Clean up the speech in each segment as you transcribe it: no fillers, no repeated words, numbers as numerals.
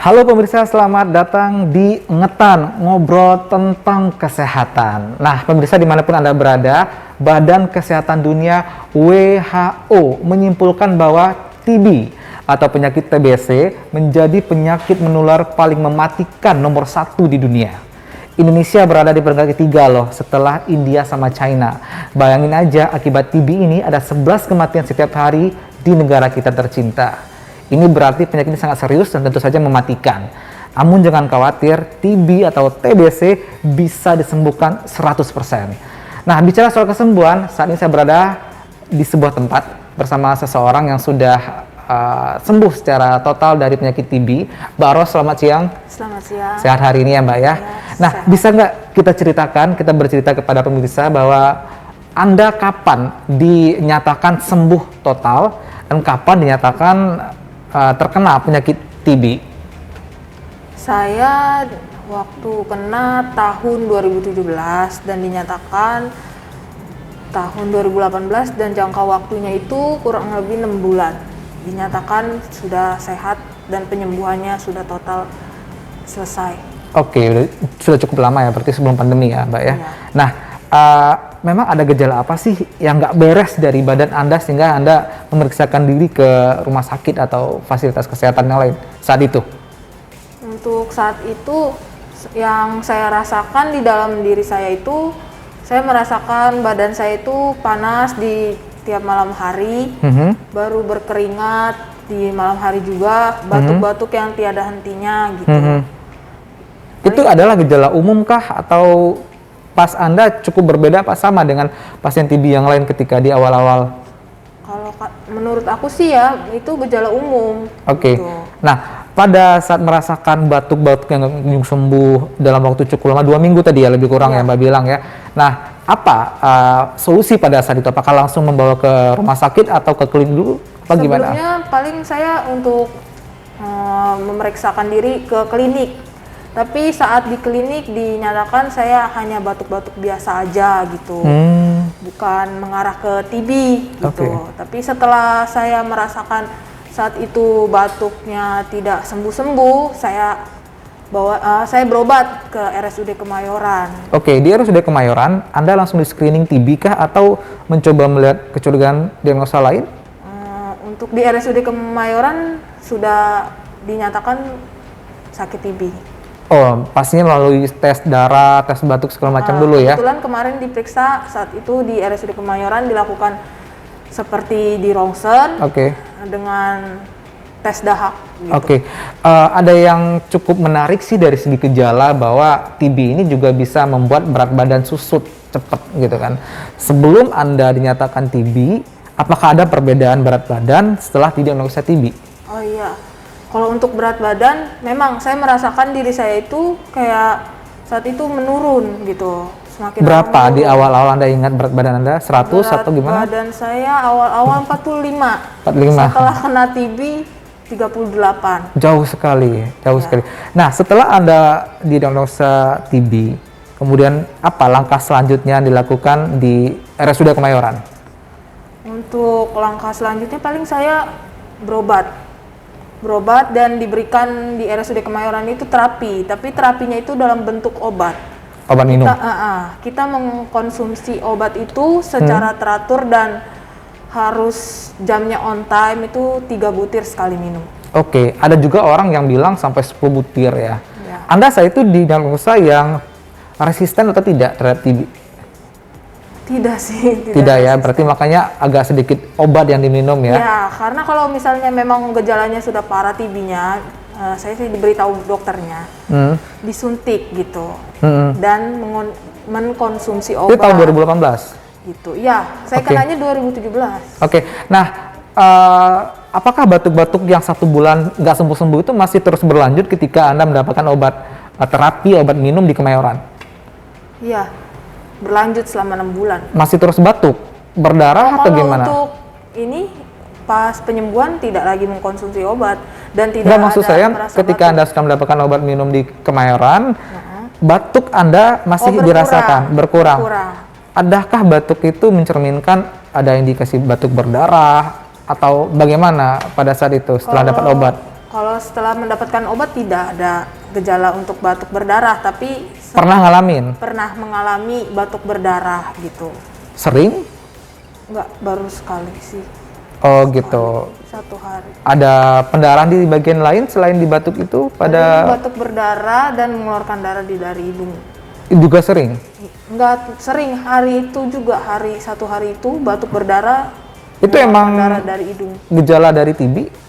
Halo pemirsa, selamat datang di Ngetan, ngobrol tentang kesehatan. Nah, pemirsa dimanapun Anda berada, Badan Kesehatan Dunia WHO menyimpulkan bahwa TB atau penyakit TBC menjadi penyakit menular paling mematikan nomor 1 di dunia. Indonesia berada di peringkat ketiga loh, setelah India sama China. Bayangin aja, akibat TB ini ada 11 kematian setiap hari di negara kita tercinta. Ini berarti penyakit ini sangat serius dan tentu saja mematikan. Namun jangan khawatir, TB atau TBC bisa disembuhkan 100%. Nah, bicara soal kesembuhan, saat ini saya berada di sebuah tempat bersama seseorang yang sudah sembuh secara total dari penyakit TB. Mbak Ros, selamat siang. Selamat siang. Sehat hari ini ya Mbak ya. Nah, sehat. bisa nggak kita bercerita kepada pemirsa bahwa Anda kapan dinyatakan sembuh total dan kapan dinyatakan terkena penyakit TB? Saya waktu kena tahun 2017 dan dinyatakan tahun 2018 dan jangka waktunya itu kurang lebih 6 bulan. Dinyatakan sudah sehat dan penyembuhannya sudah total selesai. Oke, sudah cukup lama ya, berarti sebelum pandemi ya Mbak ya. Iya. Nah, memang ada gejala apa sih yang nggak beres dari badan Anda sehingga Anda memeriksakan diri ke rumah sakit atau fasilitas kesehatan yang lain saat itu? Untuk saat itu yang saya rasakan di dalam diri saya itu, saya merasakan badan saya itu panas di tiap malam hari, baru berkeringat di malam hari juga, batuk-batuk yang tiada hentinya gitu. Itu adalah gejala umum kah atau pas Anda cukup berbeda apa sama dengan pasien TB yang lain ketika di awal-awal? Kalau menurut aku sih ya itu gejala umum. Oke. Gitu. Nah, pada saat merasakan batuk-batuk yang kunjung sembuh dalam waktu cukup lama, 2 minggu tadi ya lebih kurang ya Mbak bilang ya. Nah, apa solusi pada saat itu? Apakah langsung membawa ke rumah sakit atau ke klinik dulu? Apa gimana? Sebelumnya paling saya untuk memeriksakan diri ke klinik. Tapi saat di klinik dinyatakan saya hanya batuk-batuk biasa aja gitu. Bukan mengarah ke TB gitu. Okay. Tapi setelah saya merasakan saat itu batuknya tidak sembuh-sembuh, saya berobat ke RSUD Kemayoran. Oke, di RSUD Kemayoran, Anda langsung di screening TB kah atau mencoba melihat kecurigaan diagnosa lain? Untuk di RSUD Kemayoran sudah dinyatakan sakit TB. Oh, pastinya melalui tes darah, tes batuk segala macam dulu ya? Kebetulan kemarin diperiksa saat itu di RSUD Kemayoran dilakukan seperti di rongsen dengan tes dahak. Gitu. Ada yang cukup menarik sih dari segi gejala bahwa TB ini juga bisa membuat berat badan susut cepat gitu kan. Sebelum Anda dinyatakan TB, apakah ada perbedaan berat badan setelah didiagnosa TB? Oh iya. Kalau untuk berat badan, memang saya merasakan diri saya itu kayak saat itu menurun gitu. Semakin berapa di awal-awal Anda ingat berat badan Anda? 100 atau gimana? Berat badan saya awal-awal 45. 45. Setelah kena TB 38. Jauh sekali. Nah, setelah Anda didiagnosa TB, kemudian apa langkah selanjutnya yang dilakukan di RSUD Kemayoran? Untuk langkah selanjutnya paling saya berobat dan diberikan di RSUD Kemayoran itu terapi, tapi terapinya itu dalam bentuk obat minum. Kita mengkonsumsi obat itu secara teratur dan harus jamnya on time, itu 3 butir sekali minum. Oke, ada juga orang yang bilang sampai 10 butir ya. Anda saat itu didiagnosa yang resisten atau tidak terhadap TB? Tidak sih. Tidak ya, berarti makanya agak sedikit obat yang diminum ya? Ya, karena kalau misalnya memang gejalanya sudah parah TB-nya, saya sih diberitahu dokternya, disuntik gitu, dan mengkonsumsi obat. Itu tahun 2018? Gitu, ya, saya kenanya 2017. Oke, nah apakah batuk-batuk yang 1 bulan nggak sembuh-sembuh itu masih terus berlanjut ketika Anda mendapatkan obat terapi, obat minum di Kemayoran? Iya. Berlanjut selama 6 bulan. Masih terus batuk? Berdarah atau gimana? Untuk ini pas penyembuhan tidak lagi mengkonsumsi obat dan tidak Nggak, maksud saya ketika batuk. Anda sudah mendapatkan obat minum di Kemayoran, batuk Anda masih dirasakan? Berkurang. Adakah batuk itu mencerminkan ada indikasi batuk berdarah atau bagaimana pada saat itu setelah dapat obat? Kalau setelah mendapatkan obat tidak ada gejala untuk batuk berdarah, tapi Pernah ngalamin? pernah mengalami batuk berdarah gitu. Sering? Enggak, baru sekali sih. Oh gitu. 1 hari. Ada pendarahan di bagian lain selain di batuk itu Jadi pada batuk berdarah dan mengeluarkan darah dari hidung. juga sering? Enggak sering, hari itu juga, 1 hari itu batuk berdarah. Itu mengeluarkan emang darah dari hidung. gejala dari TB?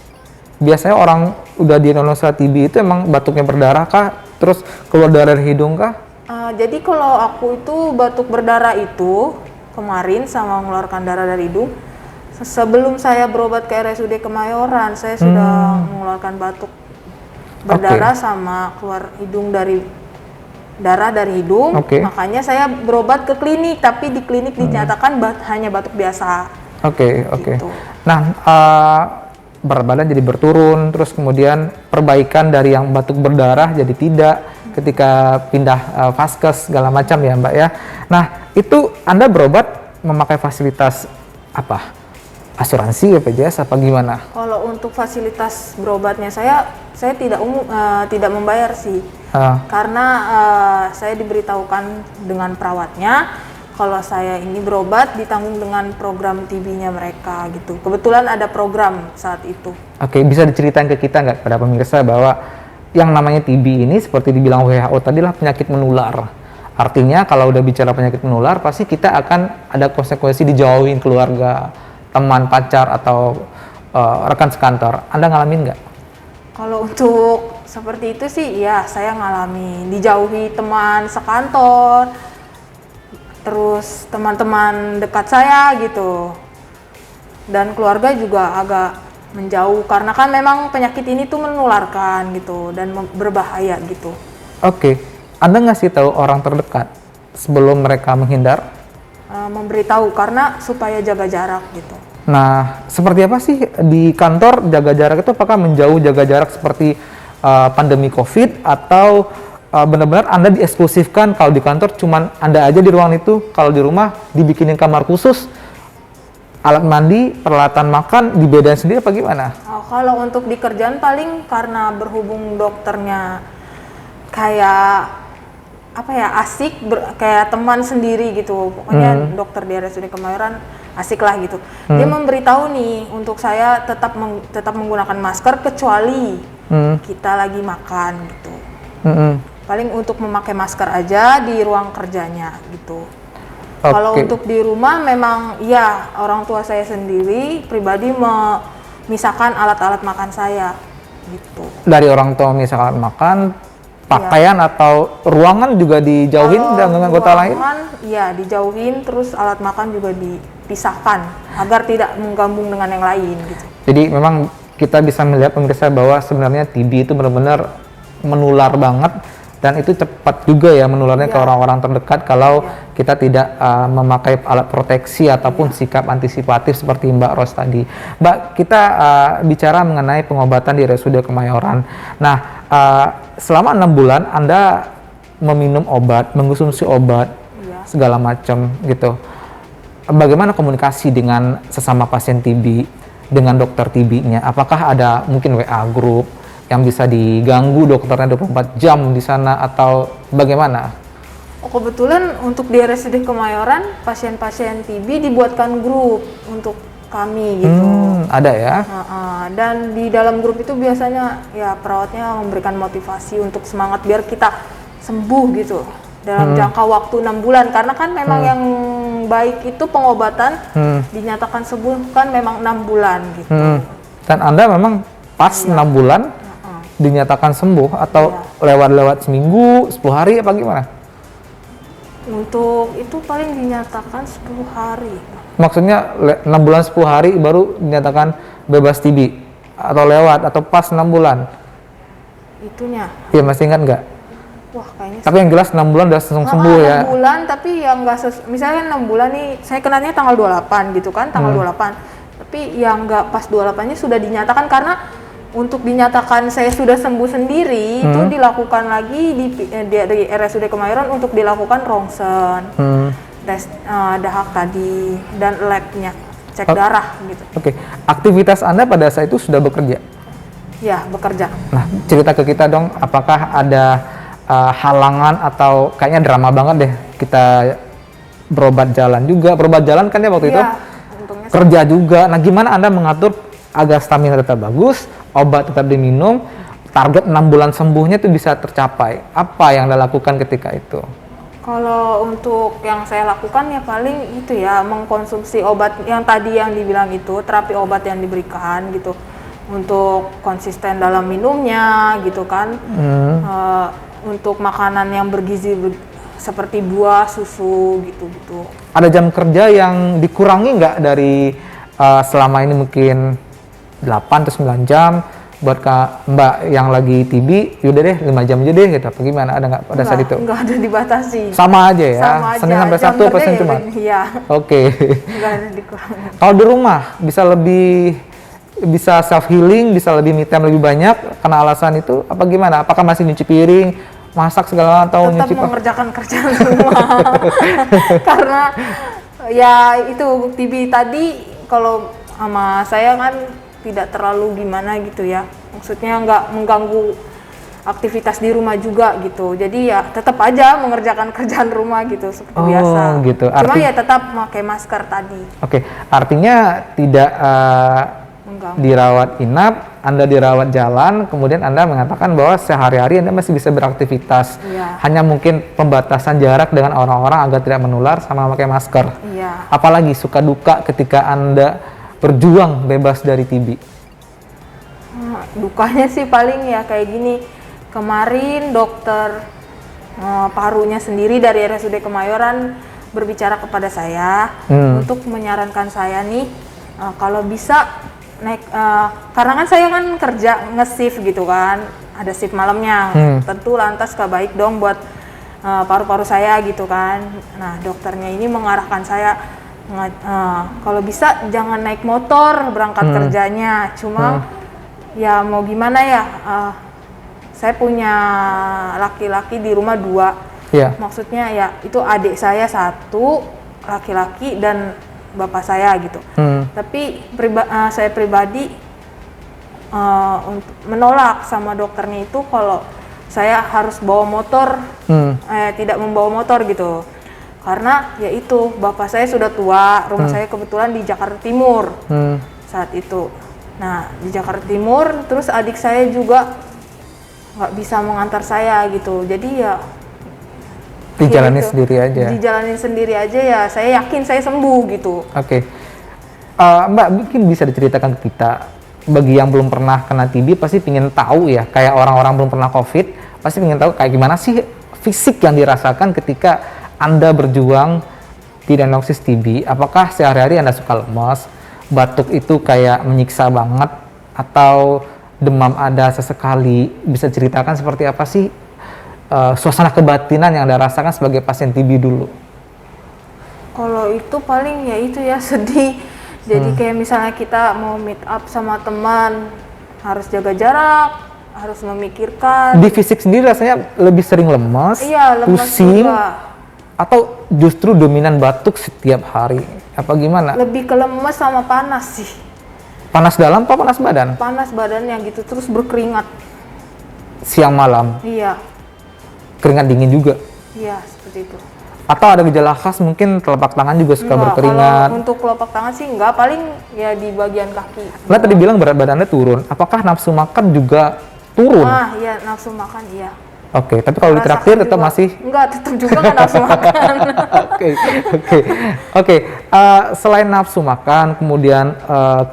Biasanya orang udah diagnosa TB itu emang batuknya berdarah kah? Terus keluar darah dari hidung kah? Jadi kalau aku itu batuk berdarah itu kemarin sama mengeluarkan darah dari hidung. Sebelum saya berobat ke RSUD Kemayoran, saya sudah mengeluarkan batuk berdarah sama keluar hidung dari darah dari hidung. Oke. Makanya saya berobat ke klinik, tapi di klinik dinyatakan hanya batuk biasa. Oke. Gitu. Nah, berat badan jadi berturun, terus kemudian perbaikan dari yang batuk berdarah jadi tidak ketika pindah vaskes segala macam ya Mbak ya. Nah, itu Anda berobat memakai fasilitas apa? Asuransi, BPJS apa gimana? Kalau untuk fasilitas berobatnya saya tidak membayar sih. Karena saya diberitahukan dengan perawatnya kalau saya ini berobat ditanggung dengan program TB-nya mereka gitu. Kebetulan ada program saat itu. Oke, bisa diceritain ke kita nggak pada pemirsa bahwa yang namanya TB ini seperti dibilang WHO tadi lah penyakit menular. Artinya kalau udah bicara penyakit menular pasti kita akan ada konsekuensi dijauhin keluarga, teman, pacar atau rekan sekantor. Anda ngalamin nggak? Kalau untuk seperti itu sih ya saya ngalamin, dijauhi teman sekantor, terus teman-teman dekat saya gitu, dan keluarga juga agak menjauh karena kan memang penyakit ini tuh menularkan gitu dan berbahaya gitu. Oke, Anda ngasih tahu orang terdekat sebelum mereka menghindar? Memberitahu karena supaya jaga jarak gitu. Nah, seperti apa sih di kantor jaga jarak itu? Apakah menjauh jaga jarak seperti pandemi COVID atau benar-benar Anda dieksklusifkan kalau di kantor cuman Anda aja di ruangan itu, kalau di rumah dibikinin kamar khusus, alat mandi, peralatan makan dibedain sendiri apa gimana? Kalau untuk di kerjaan paling karena berhubung dokternya kayak apa ya, asik kayak teman sendiri gitu. Pokoknya dokter di RSUD Kemayoran asik lah gitu. Dia memberitahu nih untuk saya tetap menggunakan masker kecuali kita lagi makan gitu. Paling untuk memakai masker aja di ruang kerjanya gitu. Kalau untuk di rumah memang ya orang tua saya sendiri pribadi memisahkan alat-alat makan saya gitu. Dari orang tua misalkan makan, pakaian atau ruangan juga dijauhin dengan anggota lain? Iya, dijauhin, terus alat makan juga dipisahkan agar tidak menggabung dengan yang lain gitu. Jadi memang kita bisa melihat pemirsa bahwa sebenarnya TB itu benar-benar menular banget dan itu cepat juga ya menularnya ke orang-orang terdekat kalau kita tidak memakai alat proteksi ataupun sikap antisipatif seperti Mbak Ros tadi. Mbak, kita bicara mengenai pengobatan di RSUD Kemayoran. Nah, selama 6 bulan Anda meminum obat, mengkonsumsi obat, segala macam gitu. Bagaimana komunikasi dengan sesama pasien TB, dengan dokter TB-nya? Apakah ada mungkin WA group yang bisa diganggu dokternya 24 jam di sana atau bagaimana? Kebetulan untuk di RSUD Kemayoran pasien-pasien TB dibuatkan grup untuk kami gitu. Ada ya? Dan di dalam grup itu biasanya ya perawatnya memberikan motivasi untuk semangat biar kita sembuh gitu dalam jangka waktu 6 bulan karena kan memang yang baik itu pengobatan dinyatakan sembuh kan memang 6 bulan gitu. Dan Anda memang pas 6 bulan dinyatakan sembuh atau lewat seminggu, 10 hari apa gimana? Untuk itu paling dinyatakan 10 hari. Maksudnya 6 bulan 10 hari baru dinyatakan bebas TB atau lewat atau pas 6 bulan? Itunya. Iya, masih ingat nggak? Wah, kayaknya. Tapi yang jelas 6 bulan udah langsung sembuh ya. 6 bulan tapi yang nggak misalnya 6 bulan nih saya kenanya tanggal 28 gitu kan, tanggal 28. Tapi yang nggak pas 28-nya sudah dinyatakan karena untuk dinyatakan saya sudah sembuh sendiri itu dilakukan lagi di RSUD Kemayoran untuk dilakukan rongsen, tes dahak tadi dan labnya cek darah gitu. Oke. Aktivitas Anda pada saat itu sudah bekerja? Ya, bekerja. Nah, cerita ke kita dong, apakah ada halangan atau kayaknya drama banget deh kita berobat jalan juga. Berobat jalan kan ya waktu itu? Iya, untungnya Kerja juga. Nah, gimana Anda mengatur agar stamina tetap bagus, obat tetap diminum, target 6 bulan sembuhnya itu bisa tercapai? Apa yang Anda lakukan ketika itu? kalau untuk yang saya lakukan ya paling itu ya, mengkonsumsi obat yang tadi yang dibilang itu, terapi obat yang diberikan gitu. Untuk konsisten dalam minumnya gitu kan. Untuk makanan yang bergizi seperti buah, susu gitu-gitu. Ada jam kerja yang dikurangi nggak dari selama ini mungkin 8 atau 9 jam buat Mbak yang lagi TB, yaudah deh 5 jam aja deh gitu, apa gimana? Ada nggak pada saat itu? Enggak ada dibatasi. Sama aja ya? Sama aja. Senin sampai Jam Sabtu kerja pesen ya, cuma? Iya. Oke. Enggak ada dikurangi. Kalau di rumah bisa self healing, bisa lebih me time lebih banyak karena alasan itu apa gimana? Apakah masih nyuci piring, masak segala atau Tetap nyuci mengerjakan kerjaan rumah. Karena ya itu TB tadi kalau sama saya kan tidak terlalu gimana gitu ya. Maksudnya nggak mengganggu aktivitas di rumah juga gitu. Jadi ya tetap aja mengerjakan kerjaan rumah gitu seperti biasa. Gitu. Cuma ya tetap pakai masker tadi. Oke, artinya tidak Mengganggu. dirawat inap, Anda dirawat jalan, kemudian Anda mengatakan bahwa sehari-hari Anda masih bisa beraktivitas. Iya. Hanya mungkin pembatasan jarak dengan orang-orang agar tidak menular sama pakai masker. Iya. Apalagi suka duka ketika Anda berjuang bebas dari TB. Dukanya sih paling ya kayak gini. Kemarin dokter parunya sendiri dari RSUD Kemayoran berbicara kepada saya untuk menyarankan saya nih kalau bisa naik, karena kan saya kan kerja nge-shift gitu kan, ada shift malamnya, tentu lantas gak baik dong buat paru-paru saya gitu kan. Nah dokternya ini mengarahkan saya kalau bisa jangan naik motor berangkat kerjanya, cuma ya mau gimana ya, saya punya laki-laki di rumah 2. Yeah. Maksudnya ya itu adik saya 1 laki-laki dan bapak saya gitu. Tapi saya pribadi menolak sama dokternya itu kalau saya harus bawa motor, tidak membawa motor gitu. Karena ya itu bapak saya sudah tua, rumah saya kebetulan di Jakarta Timur saat itu. Nah di Jakarta Timur, terus adik saya juga nggak bisa mengantar saya gitu. Jadi ya Dijalanin gitu. sendiri aja. Dijalanin sendiri aja ya. Saya yakin saya sembuh gitu. Oke. Mbak mungkin bisa diceritakan ke kita, bagi yang belum pernah kena TB pasti ingin tahu ya, kayak orang-orang belum pernah COVID pasti ingin tahu kayak gimana sih fisik yang dirasakan ketika Anda berjuang di diagnosis TB. Apakah sehari-hari Anda suka lemas, batuk itu kayak menyiksa banget, atau demam ada sesekali? Bisa ceritakan seperti apa sih suasana kebatinan yang Anda rasakan sebagai pasien TB dulu? Kalau itu paling ya itu ya sedih. Jadi kayak misalnya kita mau meet up sama teman, harus jaga jarak, harus memikirkan. Di fisik sendiri rasanya lebih sering lemas, Iya, lemas pusing, juga. atau justru dominan batuk setiap hari? Apa gimana? Lebih ke lemes sama panas sih. Panas dalam apa panas badan? Panas badannya gitu, terus berkeringat. Siang malam, Iya, keringat dingin juga? iya seperti itu. Atau ada gejala khas mungkin telapak tangan juga suka Enggak, berkeringat? kalau untuk telapak tangan sih enggak, paling ya di bagian kaki. Nah tadi bilang berat badannya turun, apakah nafsu makan juga turun? Ah iya, nafsu makan iya. Oke, tapi kalau Rasakan ditraktir tetap juga. masih? Enggak, tetap juga nggak nafsu makan. Oke. Selain nafsu makan, kemudian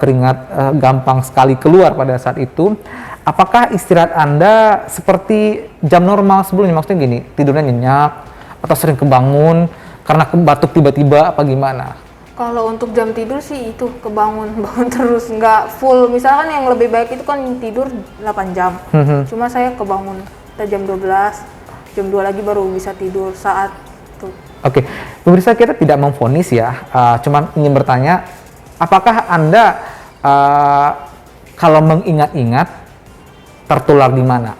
keringat gampang sekali keluar pada saat itu, apakah istirahat Anda seperti jam normal sebelumnya? Maksudnya gini, tidurnya nyenyak, atau sering kebangun karena batuk tiba-tiba, apa gimana? Kalau untuk jam tidur sih itu bangun terus, nggak full. Misalkan yang lebih baik itu kan tidur 8 jam. Cuma saya kebangun kita jam 12, jam 2 lagi baru bisa tidur saat itu. Oke, pemirsa, kita tidak memvonis ya, cuman ingin bertanya, apakah Anda kalau mengingat-ingat tertular di mana?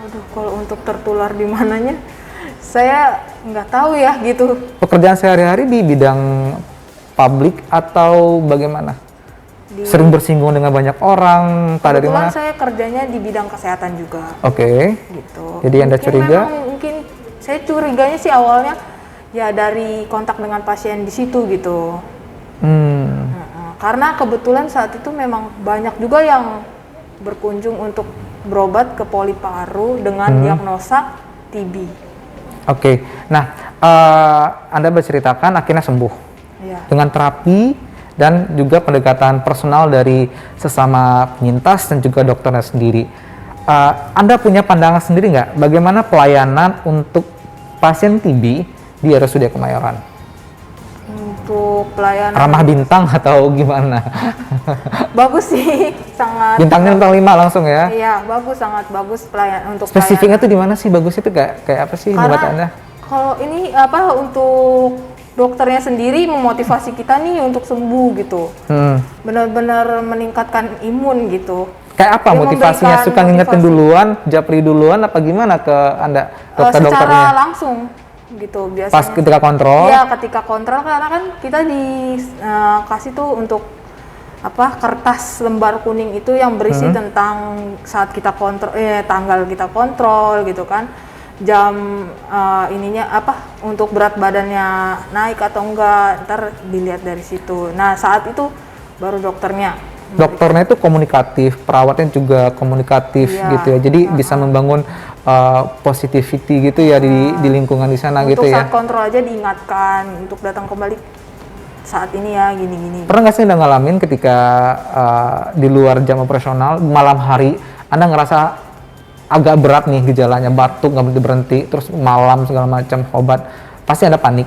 Aduh, kalau untuk tertular di mananya, saya nggak tahu ya gitu. Pekerjaan sehari-hari di bidang publik atau bagaimana? Sering bersinggung dengan banyak orang, tak dari Kebetulan mana? saya kerjanya di bidang kesehatan juga. Oke. Gitu. Jadi Anda curiga? Mungkin saya curiganya sih awalnya ya dari kontak dengan pasien di situ gitu. Karena kebetulan saat itu memang banyak juga yang berkunjung untuk berobat ke poli paru dengan diagnosa TB. Oke. Nah, Anda berceritakan akhirnya sembuh Iya. dengan terapi dan juga pendekatan personal dari sesama penyintas dan juga dokternya sendiri. Anda punya pandangan sendiri nggak bagaimana pelayanan untuk pasien TB di RSUD Kemayoran? Untuk pelayanan Ramah bintang atau gimana? bagus sih, sangat. Bintangnya bintang 5 langsung ya? Iya, bagus, sangat bagus pelayanan untuk Spesifiknya tuh di mana sih bagus itu kayak apa sih buat Anda? Kalau ini apa untuk dokternya sendiri memotivasi kita nih untuk sembuh gitu. Benar-benar meningkatkan imun gitu. Kayak apa Dia motivasinya? memberikan Suka ngingetin motivasi. duluan, japri duluan apa gimana ke Anda dokter-dokternya? Secara langsung gitu biasanya. Pas ketika kontrol? Iya, ketika kontrol karena kan kita dikasih tuh untuk apa kertas lembar kuning itu yang berisi tentang saat kita kontrol, tanggal kita kontrol gitu kan, jam ininya apa untuk berat badannya naik atau enggak, ntar dilihat dari situ. Nah saat itu baru dokternya. Dokternya itu komunikatif, perawatnya juga komunikatif Iya. gitu ya. Jadi bisa membangun positivity gitu ya di lingkungan di sana Untuk gitu ya. saat kontrol aja diingatkan untuk datang kembali saat ini ya gini-gini. Pernah nggak sih Anda ngalamin ketika di luar jam operasional malam hari Anda ngerasa agak berat nih gejalanya, batuk nggak berhenti, terus malam segala macam obat, pasti Anda panik.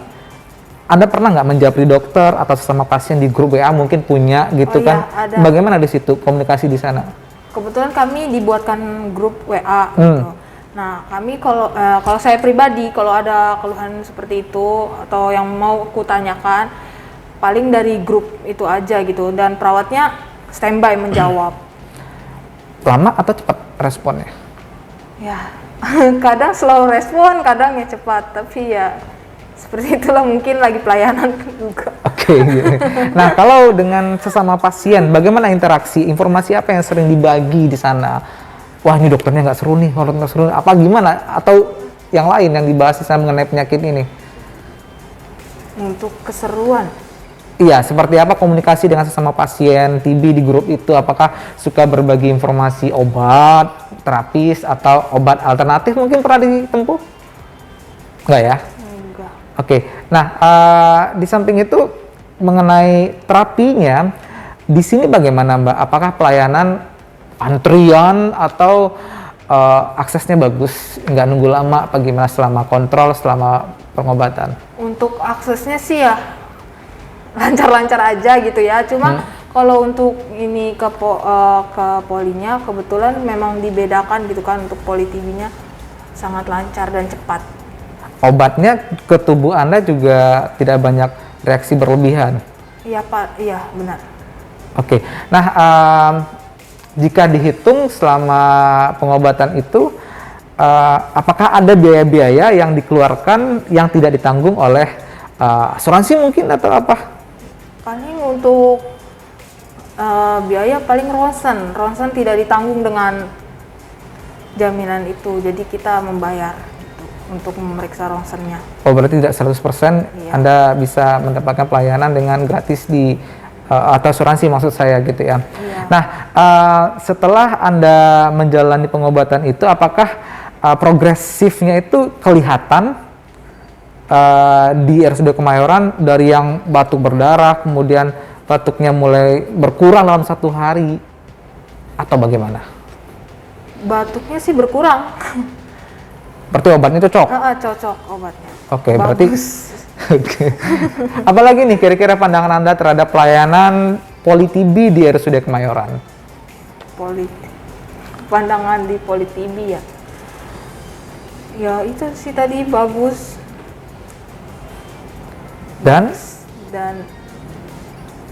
Anda pernah nggak menjapri dokter atau sesama pasien di grup WA mungkin punya gitu Oh kan? iya, ada. Bagaimana di situ komunikasi di sana? Kebetulan kami dibuatkan grup WA gitu. Nah, kami kalau saya pribadi kalau ada keluhan seperti itu atau yang mau aku tanyakan paling dari grup itu aja gitu dan perawatnya standby menjawab. Lama atau cepat responnya? Ya, kadang slow respon, kadang ya cepat, tapi ya seperti itulah mungkin lagi pelayanan juga. Oke. Nah, kalau dengan sesama pasien, bagaimana interaksi? Informasi apa yang sering dibagi di sana? Wah, ini dokternya nggak seru nih, kalau nggak seru, apa gimana? Atau yang lain yang dibahas di sana mengenai penyakit ini? Untuk keseruan. Iya, seperti apa komunikasi dengan sesama pasien TB di grup itu? Apakah suka berbagi informasi obat, terapis, atau obat alternatif mungkin pernah ditempuh? Enggak ya? Enggak. Oke, nah di samping itu mengenai terapinya, di sini bagaimana Mbak? Apakah pelayanan antrian atau aksesnya bagus? Nggak nunggu lama apa gimana selama kontrol, selama pengobatan? Untuk aksesnya sih ya lancar-lancar aja gitu ya. Cuma kalau untuk ini ke polinya kebetulan memang dibedakan gitu kan, untuk poli TB-nya sangat lancar dan cepat. Obatnya ke tubuh Anda juga tidak banyak reaksi berlebihan. Iya Pak, iya benar. Oke, nah jika dihitung selama pengobatan itu, apakah ada biaya-biaya yang dikeluarkan yang tidak ditanggung oleh asuransi mungkin atau apa? Paling untuk biaya paling ronsen tidak ditanggung dengan jaminan itu, jadi kita membayar gitu, untuk memeriksa ronsennya. Oh, berarti tidak 100% Iya. Anda bisa mendapatkan pelayanan dengan gratis di atau asuransi maksud saya gitu ya. Iya. Nah, setelah Anda menjalani pengobatan itu, apakah progresifnya itu kelihatan di RSUD Kemayoran dari yang batuk berdarah, kemudian batuknya mulai berkurang dalam 1 hari, atau bagaimana? Batuknya sih berkurang. Berarti obatnya cocok? Cocok obatnya. Oke, berarti Bagus. Oke. Apalagi nih kira-kira pandangan Anda terhadap pelayanan poli TB di RSUD Kemayoran? Pandangan di poli TB ya. Ya itu sih tadi bagus Dan dan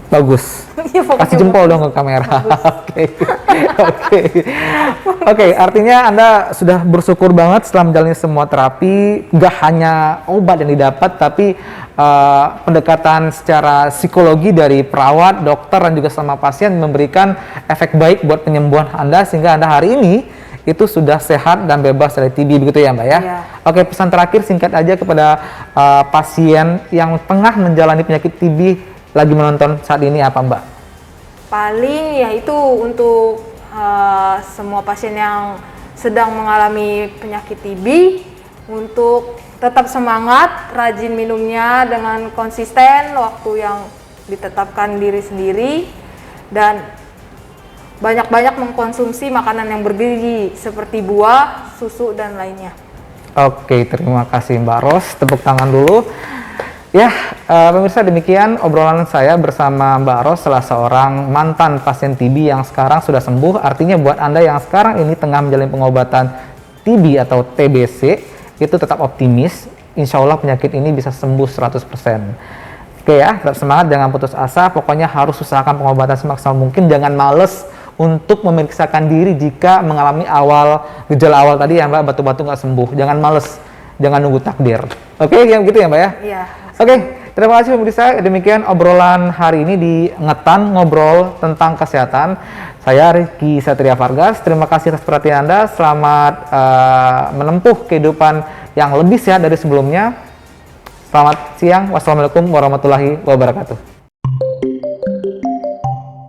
Bagus. Ya, pokoknya Kasih jempol dong ke kamera. Oke. Oke. Oke, artinya Anda sudah bersyukur banget setelah menjalani semua terapi, nggak hanya obat yang didapat, tapi pendekatan secara psikologi dari perawat, dokter, dan juga sama pasien memberikan efek baik buat penyembuhan Anda, sehingga Anda hari ini itu sudah sehat dan bebas dari TB, begitu ya Mbak ya? Iya. Oke, pesan terakhir singkat aja kepada pasien yang tengah menjalani penyakit TB lagi menonton saat ini apa Mbak? Paling ya itu untuk semua pasien yang sedang mengalami penyakit TB untuk tetap semangat, rajin minumnya dengan konsisten waktu yang ditetapkan diri sendiri, dan banyak-banyak mengkonsumsi makanan yang bergizi seperti buah, susu, dan lainnya. Oke, terima kasih Mbak Ros. Tepuk tangan dulu. Ya, pemirsa, demikian obrolan saya bersama Mbak Ros, salah seorang mantan pasien TB yang sekarang sudah sembuh. Artinya buat Anda yang sekarang ini tengah menjalani pengobatan TB atau TBC, itu tetap optimis. Insya Allah penyakit ini bisa sembuh 100%. Oke ya, tetap semangat, jangan putus asa. Pokoknya harus usahakan pengobatan semaksimal mungkin. Jangan males untuk memeriksakan diri jika mengalami gejala awal tadi ya Mbak, batu-batu nggak sembuh. Jangan males, jangan nunggu takdir. Oke, yang gitu ya Mbak ya? Iya. Oke, terima kasih pemirsa. Demikian obrolan hari ini di Ngetan, ngobrol tentang kesehatan. Saya Rizky Satria Vargas. Terima kasih atas perhatian Anda. Selamat menempuh kehidupan yang lebih sehat dari sebelumnya. Selamat siang. Wassalamualaikum warahmatullahi wabarakatuh.